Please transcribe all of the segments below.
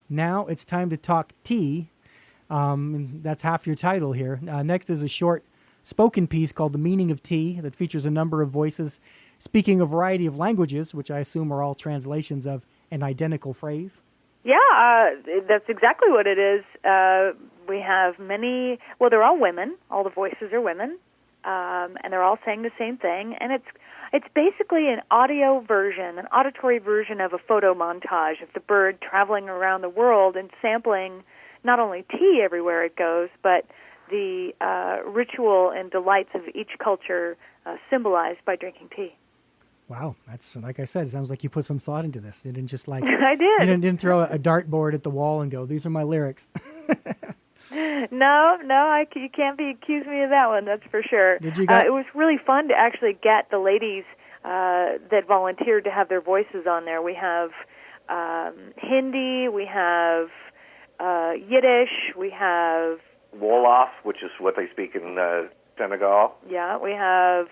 Now it's time to talk tea. That's half your title here. Next is a short spoken piece called The Meaning of Tea that features a number of voices speaking a variety of languages, which I assume are all translations of an identical phrase. Yeah, that's exactly what it is. We have many, well, they're all women. All the voices are women, and they're all saying the same thing. And it's basically an audio version, an auditory version of a photo montage of the bird traveling around the world and sampling not only tea everywhere it goes, but the ritual and delights of each culture symbolized by drinking tea. Wow, that's, like I said, it sounds like you put some thought into this. You didn't just like... I did. You didn't throw a dartboard at the wall and go, these are my lyrics. No, you can't accuse me of that one, that's for sure. Did you get... It was really fun to actually get the ladies that volunteered to have their voices on there. We have Hindi, we have Yiddish, we have... Wolof, which is what they speak in Senegal. Yeah, we have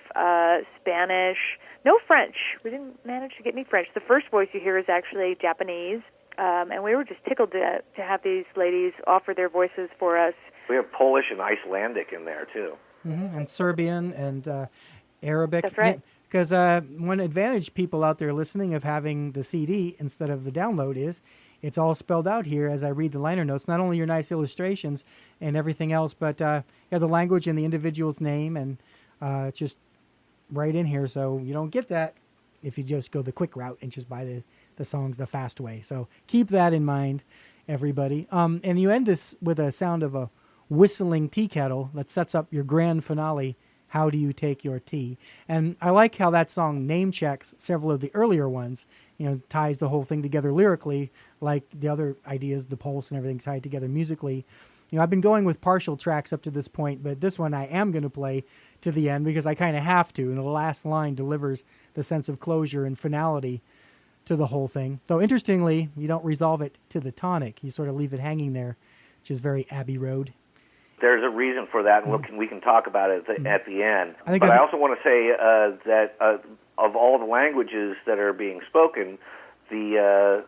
Spanish. No French. We didn't manage to get any French. The first voice you hear is actually Japanese, and we were just tickled to have these ladies offer their voices for us. We have Polish and Icelandic in there, too. Mm-hmm. And Serbian and Arabic. That's right. Because one advantage people out there listening of having the CD instead of the download is it's all spelled out here as I read the liner notes. Not only your nice illustrations and everything else, but you have the language and the individual's name, and it's just right in here. So you don't get that if you just go the quick route and just buy the songs the fast way. So keep that in mind, everybody. And you end this with a sound of a whistling tea kettle that sets up your grand finale, How Do You Take Your Tea? And I like how that song name checks several of the earlier ones, ties the whole thing together lyrically, like the other ideas, the pulse and everything tied together musically. I've been going with partial tracks up to this point, but this one I am going to play to the end because I kind of have to, and the last line delivers the sense of closure and finality to the whole thing. Though interestingly, you don't resolve it to the tonic. You sort of leave it hanging there, which is very Abbey Road. There's a reason for that, and we can talk about it at the end. I also want to say that of all the languages that are being spoken, the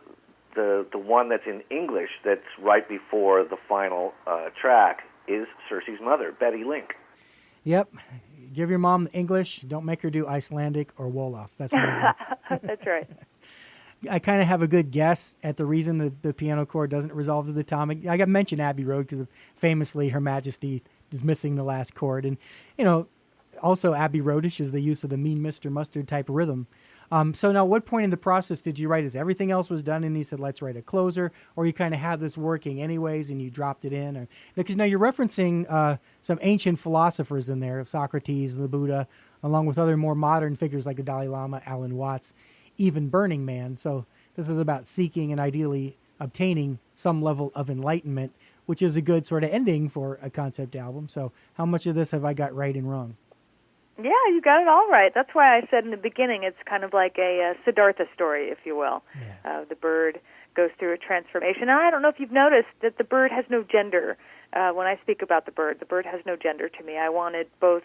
one that's in English that's right before the final track is Circe's mother, Betty Link. Yep. Give your mom the English. Don't make her do Icelandic or Wolof. That's my That's right. I kind of have a good guess at the reason that the piano chord doesn't resolve to the tonic. I got mentioned Abbey Road because famously Her Majesty is missing the last chord. And, also Abbey Roadish is the use of the Mean Mr. Mustard type rhythm. So now what point in the process did you write this? Everything else was done and he said, let's write a closer, or you kind of had this working anyways and you dropped it in? Because now you're referencing some ancient philosophers in there, Socrates, the Buddha, along with other more modern figures like the Dalai Lama, Alan Watts, even Burning Man. So this is about seeking and ideally obtaining some level of enlightenment, which is a good sort of ending for a concept album. So how much of this have I got right and wrong? Yeah, you got it all right. That's why I said in the beginning it's kind of like a Siddhartha story, if you will. Yeah. The bird goes through a transformation. And I don't know if you've noticed that the bird has no gender. When I speak about the bird has no gender to me. I wanted both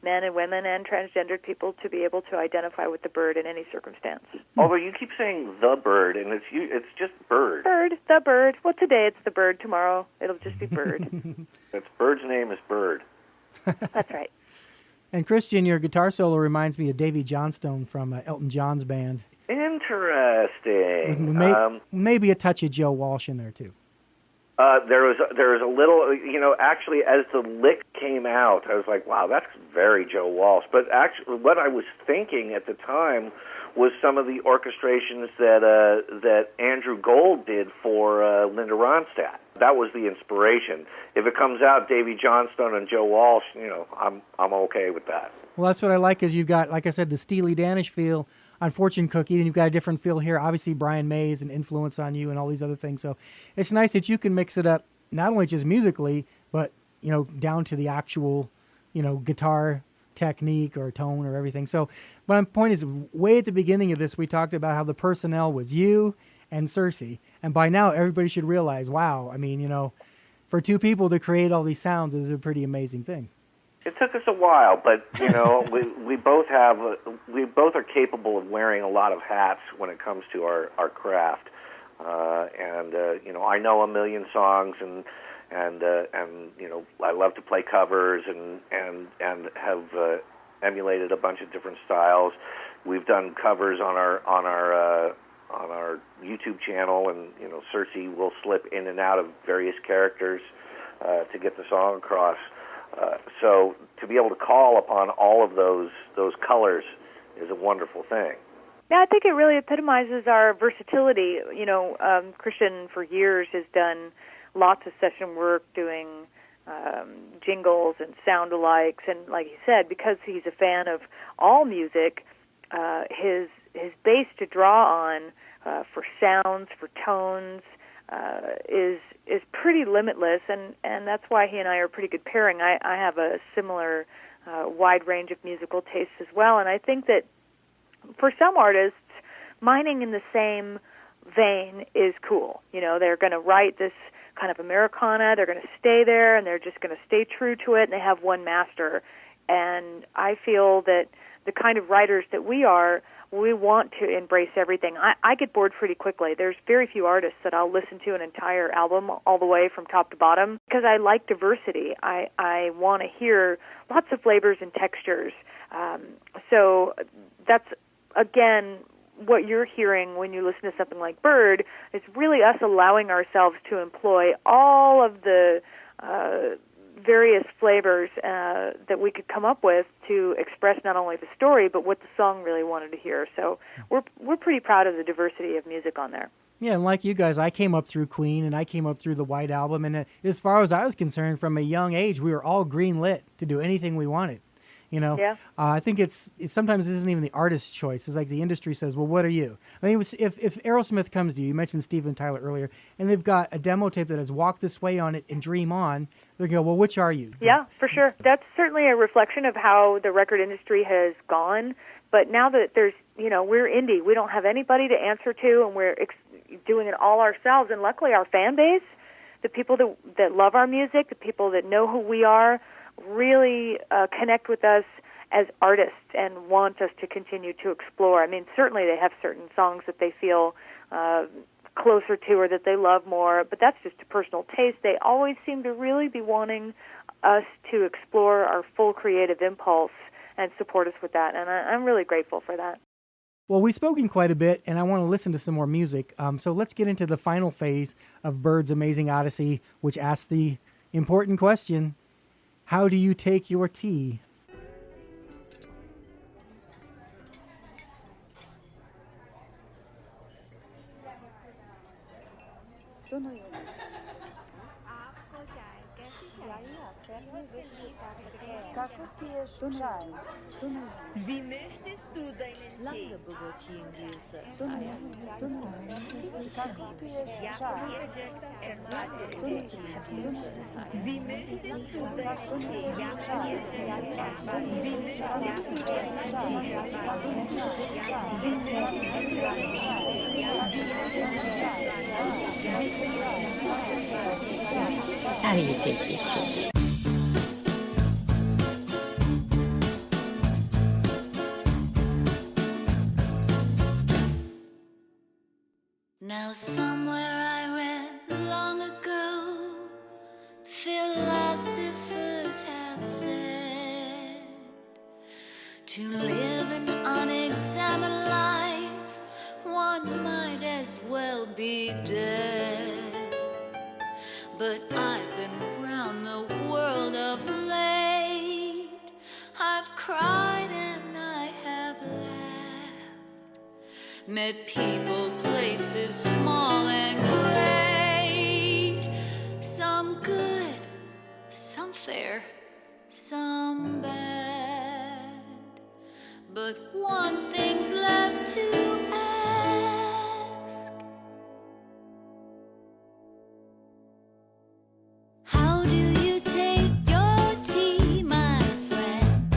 men and women and transgendered people to be able to identify with the bird in any circumstance. Although you keep saying the bird, and it's just bird. The bird. Well, today it's the bird. Tomorrow it'll just be bird. Its bird's name is Bird. That's right. And Christian, your guitar solo reminds me of Davy Johnstone from Elton John's band. Interesting. Maybe a touch of Joe Walsh in there too. There was a little, actually as the lick came out, I was like, wow, that's very Joe Walsh. But actually, what I was thinking at the time was some of the orchestrations that Andrew Gold did for Linda Ronstadt. That was the inspiration. If it comes out Davy Johnstone and Joe Walsh, I'm okay with that. Well, that's what I like, is you've got, like I said, the Steely Danish feel on Fortune Cookie, and you've got a different feel here. Obviously, Brian May is an influence on you and all these other things. So it's nice that you can mix it up, not only just musically, but, down to the actual, guitar technique or tone or everything. So my point is, way at the beginning of this, we talked about how the personnel was you and Circe. And by now, everybody should realize, wow, I mean, for two people to create all these sounds is a pretty amazing thing. It took us a while, but we both are capable of wearing a lot of hats when it comes to our craft. I know a million songs, and I love to play covers and have emulated a bunch of different styles. We've done covers on our YouTube channel, and Circe will slip in and out of various characters to get the song across. So to be able to call upon all of those colors is a wonderful thing. Yeah, I think it really epitomizes our versatility. Christian for years has done lots of session work doing jingles and sound-alikes, and like he said, because he's a fan of all music, his base to draw on for sounds, for tones, is pretty limitless, and that's why he and I are a pretty good pairing. I have a similar wide range of musical tastes as well, and I think that for some artists, mining in the same vein is cool. They're going to write this kind of Americana, they're going to stay there, and they're just going to stay true to it, and they have one master. And I feel that the kind of writers that we are, we want to embrace everything. I get bored pretty quickly. There's very few artists that I'll listen to an entire album all the way from top to bottom because I like diversity. I want to hear lots of flavors and textures. So that's, again, what you're hearing when you listen to something like Bird is really us allowing ourselves to employ all of the various flavors that we could come up with to express not only the story but what the song really wanted to hear. So we're pretty proud of the diversity of music on there. Yeah, and like you guys, I came up through Queen and I came up through the White Album, and as far as I was concerned, from a young age, we were all green lit to do anything we wanted. Yeah. I think it's sometimes it isn't even the artist's choice. It's like the industry says, well, what are you? I mean, if Aerosmith comes to you, you mentioned Steven Tyler earlier, and they've got a demo tape that has Walk This Way on it and Dream On, they're going to go, well, which are you? Yeah, for sure. That's certainly a reflection of how the record industry has gone. But now that there's, we're indie, we don't have anybody to answer to, and we're doing it all ourselves. And luckily our fan base, the people that love our music, the people that know who we are, really connect with us as artists and want us to continue to explore. I mean, certainly they have certain songs that they feel closer to or that they love more, but that's just a personal taste. They always seem to really be wanting us to explore our full creative impulse and support us with that, and I'm really grateful for that. Well, we've spoken quite a bit, and I want to listen to some more music. So let's get into the final phase of Bird's Amazing Odyssey, which asks the important question, how do you take your tea? Kako piješ čaj? Wie möchtest du deinen Tee? Kako piješ čaj? Wie möchtest du deinen How do you take your tea? Now somewhere I read long ago, philosophers have said, to live an unexamined life, one might as well be dead. But I've been round the world of late, I've cried and I have laughed, met people, places small and great, some good, some fair, some bad. But one thing's left to ask. How do you take your tea, my friend?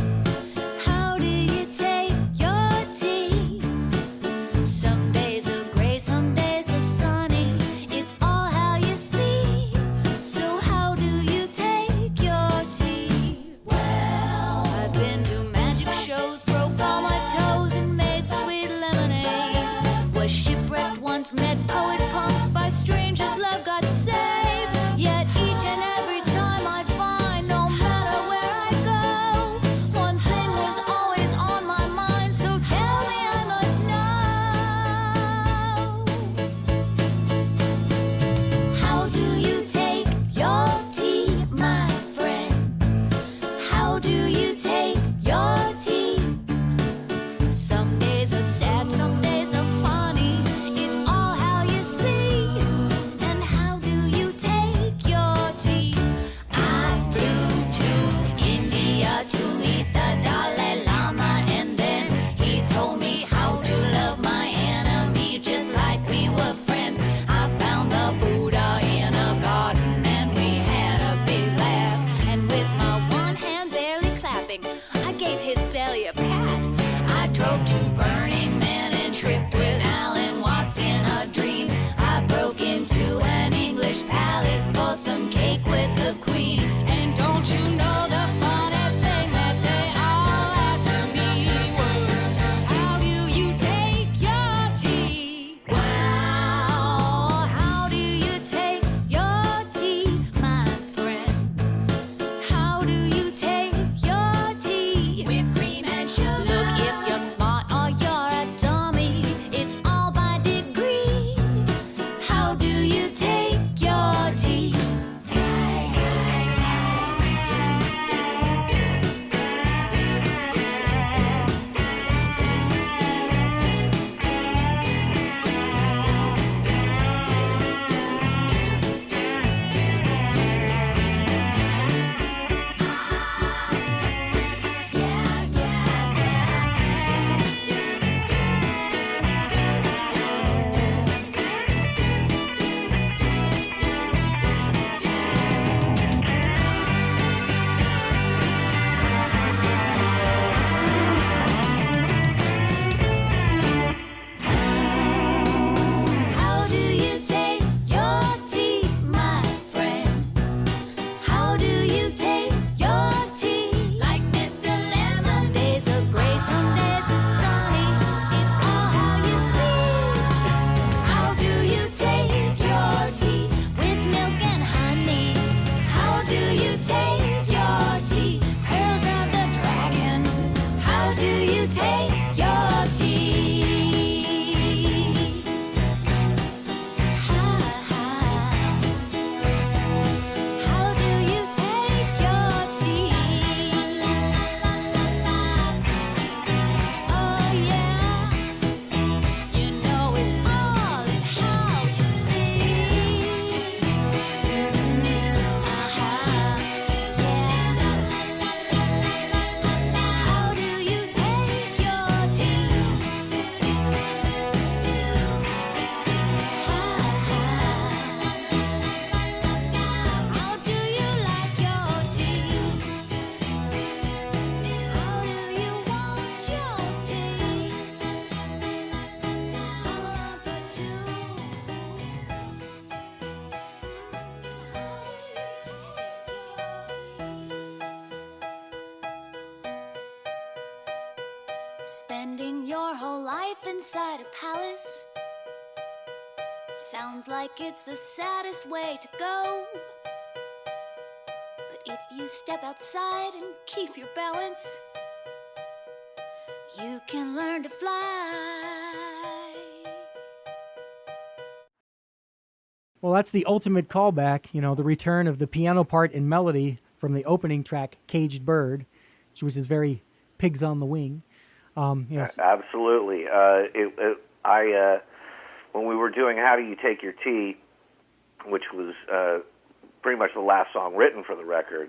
How do you take your tea? Some days are gray, some days are sunny. It's all how you see. So how do you take your tea? Well, I've been to magic shows, broke all my toes, and made sweet lemonade. Spending your whole life inside a palace sounds like it's the saddest way to go. But if you step outside and keep your balance, you can learn to fly. Well, that's the ultimate callback, the return of the piano part and melody from the opening track, Caged Bird, which is very Pigs on the Wing. Absolutely. When we were doing How Do You Take Your Tea, which was pretty much the last song written for the record,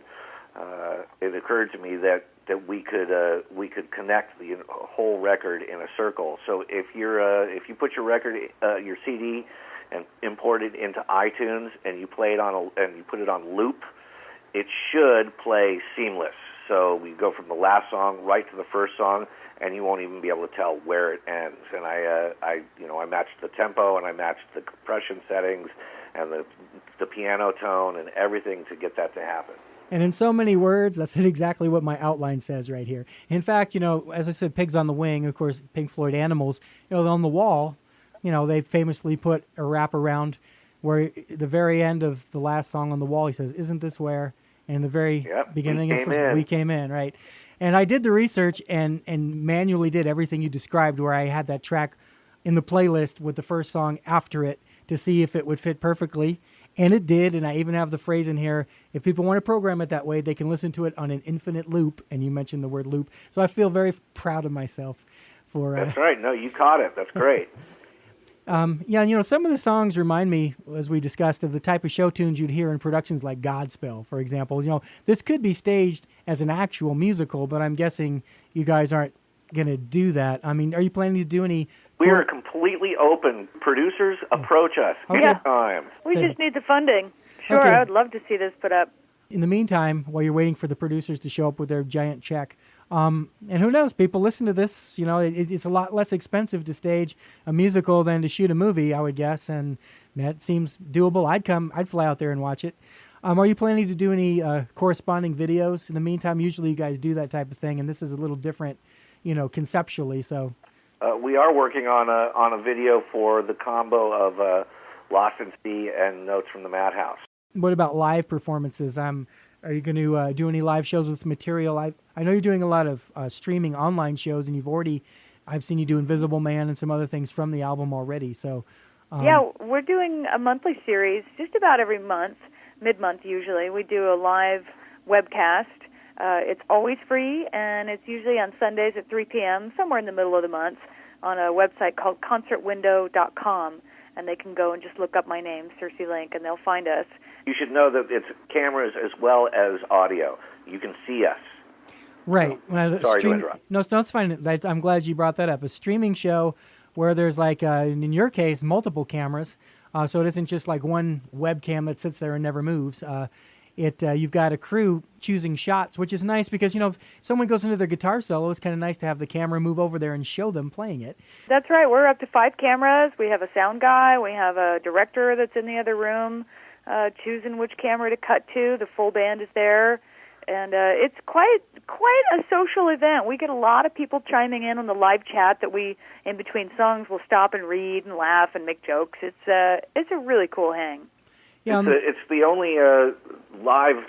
it occurred to me that we could connect the whole record in a circle. So if you put your record, your CD, and import it into iTunes, and you play it and you put it on loop, it should play seamless. So we go from the last song right to the first song, and you won't even be able to tell where it ends. And I matched the tempo, and I matched the compression settings, and the piano tone, and everything to get that to happen. And in so many words, that's exactly what my outline says right here. In fact, as I said, Pigs on the Wing, of course, Pink Floyd Animals, on the wall, they famously put a wraparound where the very end of the last song on the wall, he says, "Isn't this where?" And in the very beginning we came in, right? And I did the research and manually did everything you described, where I had that track in the playlist with the first song after it to see if it would fit perfectly. And it did, and I even have the phrase in here, if people want to program it that way, they can listen to it on an infinite loop, and you mentioned the word loop. So I feel very proud of myself for... That's right. No, you caught it. That's great. Some of the songs remind me, as we discussed, of the type of show tunes you'd hear in productions like Godspell, for example. This could be staged as an actual musical, but I'm guessing you guys aren't going to do that. I mean, are you planning to do any... We are completely open. Producers, approach us anytime. We just need the funding. Sure, Okay. I would love to see this put up. In the meantime, while you're waiting for the producers to show up with their giant check, and who knows, people listen to this, it's a lot less expensive to stage a musical than to shoot a movie, I would guess, and that seems doable. I'd fly out there and watch it. Are you planning to do any corresponding videos? In the meantime, usually you guys do that type of thing, and this is a little different, conceptually, so... We are working on a video for the combo of Lost in Sea and Notes from the Madhouse. What about live performances? Are you going to do any live shows with material? I know you're doing a lot of streaming online shows, and I've seen you do Invisible Man and some other things from the album already. So, we're doing a monthly series just about every month, mid-month usually. We do a live webcast. It's always free, and it's usually on Sundays at 3 p.m., somewhere in the middle of the month, on a website called concertwindow.com, and they can go and just look up my name, Circe Link, and they'll find us. You should know that it's cameras as well as audio. You can see us. Right. Sorry to interrupt. No, it's fine. I'm glad you brought that up. A streaming show where there's in your case, multiple cameras, so it isn't just like one webcam that sits there and never moves. You've got a crew choosing shots, which is nice because, if someone goes into their guitar solo, it's kind of nice to have the camera move over there and show them playing it. That's right. We're up to 5 cameras. We have a sound guy. We have a director that's in the other room choosing which camera to cut to. The full band is there. And it's quite a social event. We get a lot of people chiming in on the live chat that we, in between songs, will stop and read and laugh and make jokes. It's a really cool hang. Yeah, it's the only live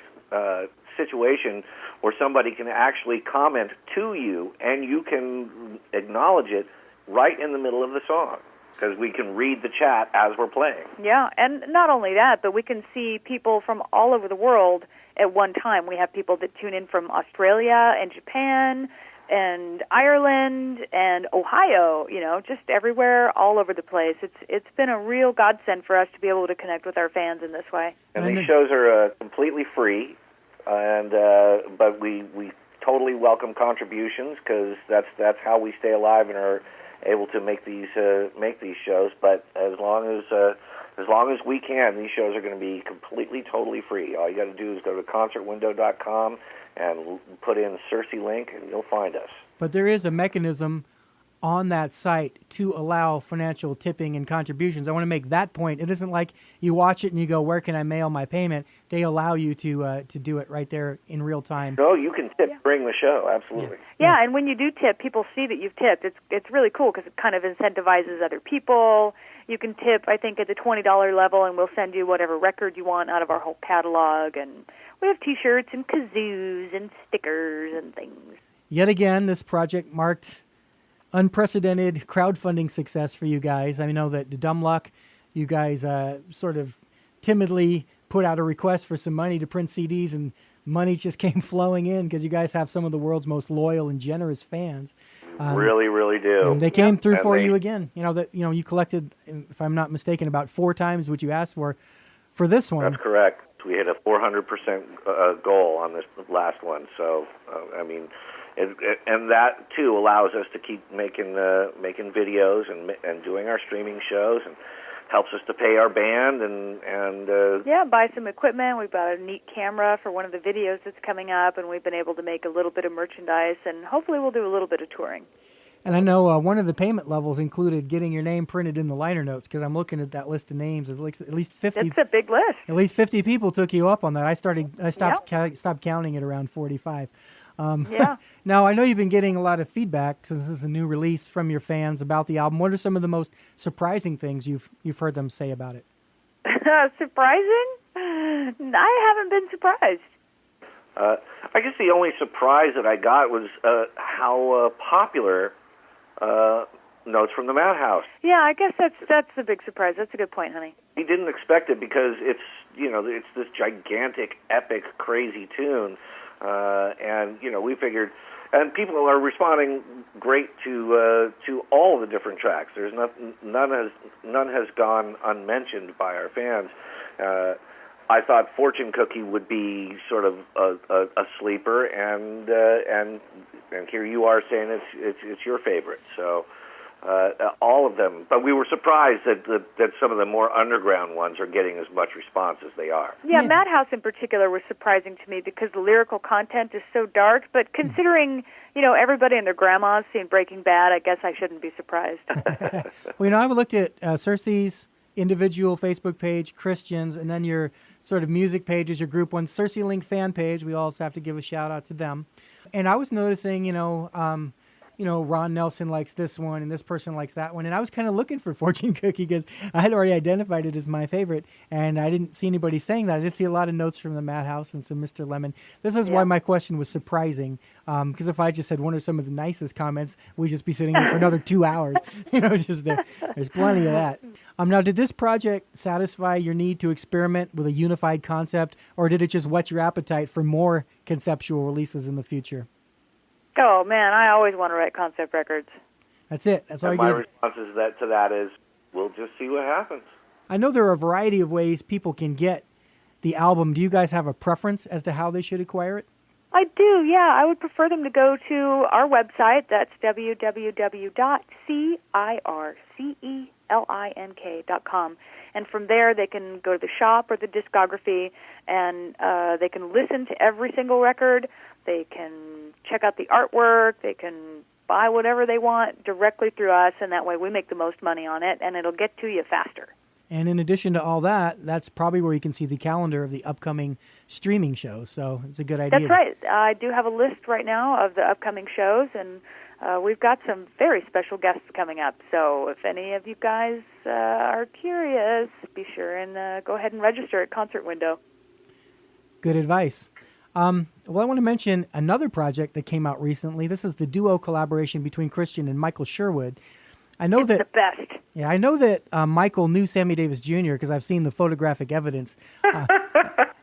situation where somebody can actually comment to you, and you can acknowledge it right in the middle of the song, because we can read the chat as we're playing. Yeah, and not only that, but we can see people from all over the world at one time. We have people that tune in from Australia and Japan and Ireland and Ohio, just everywhere, all over the place. It's been a real godsend for us to be able to connect with our fans in this way. And these shows are completely free, and but we totally welcome contributions, because that's how we stay alive and are able to make these shows. But as long as we can, these shows are going to be completely, totally free. All you got to do is go to concertwindow.com and put in Circe Link, and you'll find us. But there is a mechanism on that site to allow financial tipping and contributions. I want to make that point. It isn't like you watch it and you go, where can I mail my payment? They allow you to do it right there in real time. No, you can tip during the show, absolutely. Yeah, and when you do tip, people see that you've tipped. It's really cool because it kind of incentivizes other people. You can tip, I think, at the $20 level, and we'll send you whatever record you want out of our whole catalog. And we have T-shirts and kazoos and stickers and things. Yet again, this project marked unprecedented crowdfunding success for you guys. I know that the Dumb Luck, you guys sort of timidly put out a request for some money to print CDs, and money just came flowing in because you guys have some of the world's most loyal and generous fans. Really, really do. And they came through And for you again. You collected, if I'm not mistaken, about 4 times what you asked for this one. That's correct. We hit a 400% goal on this last one. So, and that too allows us to keep making videos and doing our streaming shows, and helps us to pay our band and buy some equipment. We've got a neat camera for one of the videos that's coming up, and we've been able to make a little bit of merchandise, and hopefully we'll do a little bit of touring. And I know one of the payment levels included getting your name printed in the liner notes, because I'm looking at that list of names. It's like at least 50. It's a big list. At least 50 people took you up on that. I stopped counting at around 45. Now, I know you've been getting a lot of feedback since this is a new release from your fans about the album. What are some of the most surprising things you've heard them say about it? Surprising? I haven't been surprised. I guess the only surprise that I got was how popular Notes from the Madhouse. Yeah, I guess that's the big surprise. That's a good point, honey. We didn't expect it because it's this gigantic, epic, crazy tune, and we figured, and people are responding great to all the different tracks. There's none has gone unmentioned by our fans. I thought Fortune Cookie would be sort of a sleeper, and here you are saying it's your favorite. So all of them, but we were surprised that some of the more underground ones are getting as much response as they are. Yeah, Madhouse in particular was surprising to me because the lyrical content is so dark. But considering everybody and their grandmas seeing Breaking Bad, I guess I shouldn't be surprised. Well, I've looked at Circe's individual Facebook page, Christians, and then your sort of music pages, your group one, Circe Link fan page. We also have to give a shout out to them. And I was noticing, Ron Nelson likes this one and this person likes that one. And I was kind of looking for Fortune Cookie because I had already identified it as my favorite. And I didn't see anybody saying that. I did see a lot of notes from the Madhouse and some Mr. Lemon. This is why my question was surprising. Because if I just said one of some of the nicest comments, we'd just be sitting here for another 2 hours. There's plenty of that. Now, did this project satisfy your need to experiment with a unified concept, or did it just whet your appetite for more conceptual releases in the future? Oh, man, I always want to write concept records. That's it. That's all you my get. response to that is, we'll just see what happens. I know there are a variety of ways people can get the album. Do you guys have a preference as to how they should acquire it? I do, yeah. I would prefer them to go to our website. That's www.circelink.com. And from there, they can go to the shop or the discography, and they can listen to every single record. They can check out the artwork. They can buy whatever they want directly through us, and that way we make the most money on it, and it'll get to you faster. And in addition to all that, that's probably where you can see the calendar of the upcoming streaming shows. So it's a good idea. That's right. I do have a list right now of the upcoming shows, and we've got some very special guests coming up. So if any of you guys are curious, be sure and go ahead and register at Concert Window. Good advice. Well, I want to mention another project that came out recently. This is the duo collaboration between Christian and Michael Sherwood. I know the best. Yeah, I know that Michael knew Sammy Davis Jr. because I've seen the photographic evidence.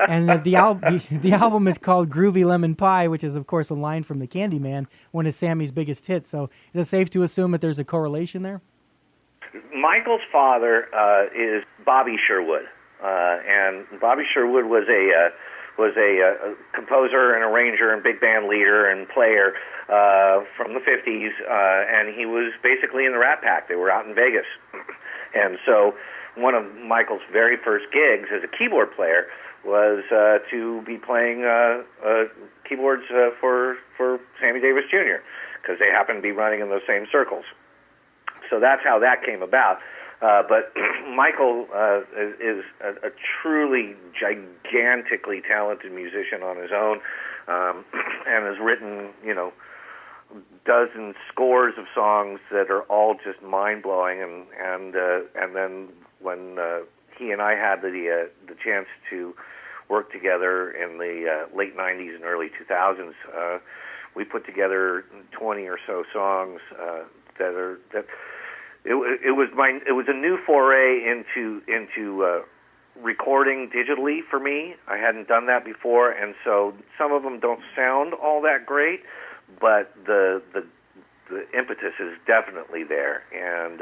And the album is called Groovy Lemon Pie, which is, of course, a line from The Candyman, one of Sammy's biggest hits. So is it safe to assume that there's a correlation there? Michael's father is Bobby Sherwood, and Bobby Sherwood was a composer and arranger and big band leader and player from the 50s, and he was basically in the Rat Pack. They were out in Vegas. And so one of Michael's very first gigs as a keyboard player was to be playing keyboards for Sammy Davis Jr., because they happened to be running in those same circles. so that's how that came about. But Michael is a truly gigantically talented musician on his own, and has written, dozens, scores of songs that are all just mind-blowing. And then when he and I had the chance to work together in the late 90s and early 2000s, we put together 20 or so songs that it was a new foray into recording digitally for me. I hadn't done that before, and so some of them don't sound all that great, but the impetus is definitely there, and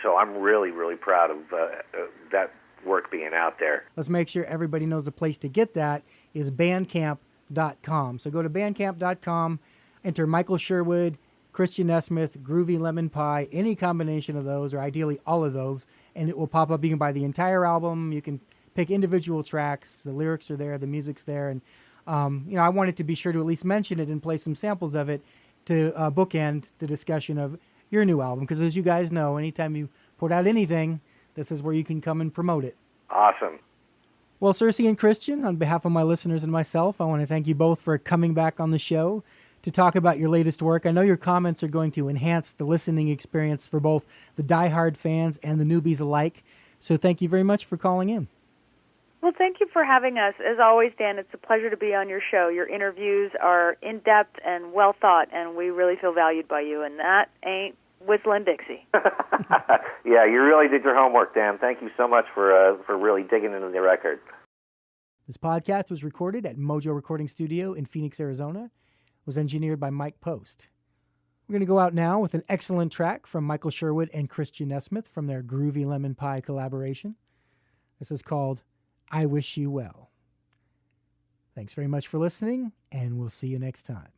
so I'm really, really proud of that work being out there. Let's make sure everybody knows the place to get that is Bandcamp.com. So go to Bandcamp.com, enter Michael Sherwood, Christian Nesmith, Groovy Lemon Pie, any combination of those, or ideally all of those, and it will pop up. You can buy the entire album. You can pick individual tracks. The lyrics are there. The music's there. And, I wanted to be sure to at least mention it and play some samples of it to bookend the discussion of your new album. Because as you guys know, anytime you put out anything, this is where you can come and promote it. Awesome. Well, Circe and Christian, on behalf of my listeners and myself, I want to thank you both for coming back on the show to talk about your latest work. I know your comments are going to enhance the listening experience for both the diehard fans and the newbies alike. So thank you very much for calling in. Well, thank you for having us. As always, Dan, it's a pleasure to be on your show. Your interviews are in-depth and well thought, and we really feel valued by you, and that ain't Whistling Dixie. Yeah, you really did your homework, Dan. Thank you so much for really digging into the record. This podcast was recorded at Mojo Recording Studio in Phoenix, Arizona. It was engineered by Mike Post. We're going to go out now with an excellent track from Michael Sherwood and Christian Nesmith from their Groovy Lemon Pie collaboration. This is called I Wish You Well. Thanks very much for listening, and we'll see you next time.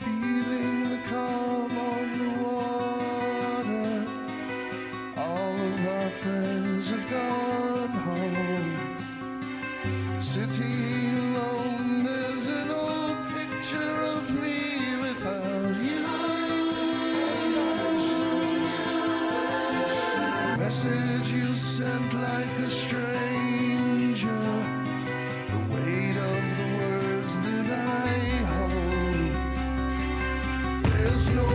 Feeling the calm on the water. All of our friends have gone home. Sitting alone, there's an old picture of me without you. A message you sent like a stranger. The weight of the words that I hold. There's no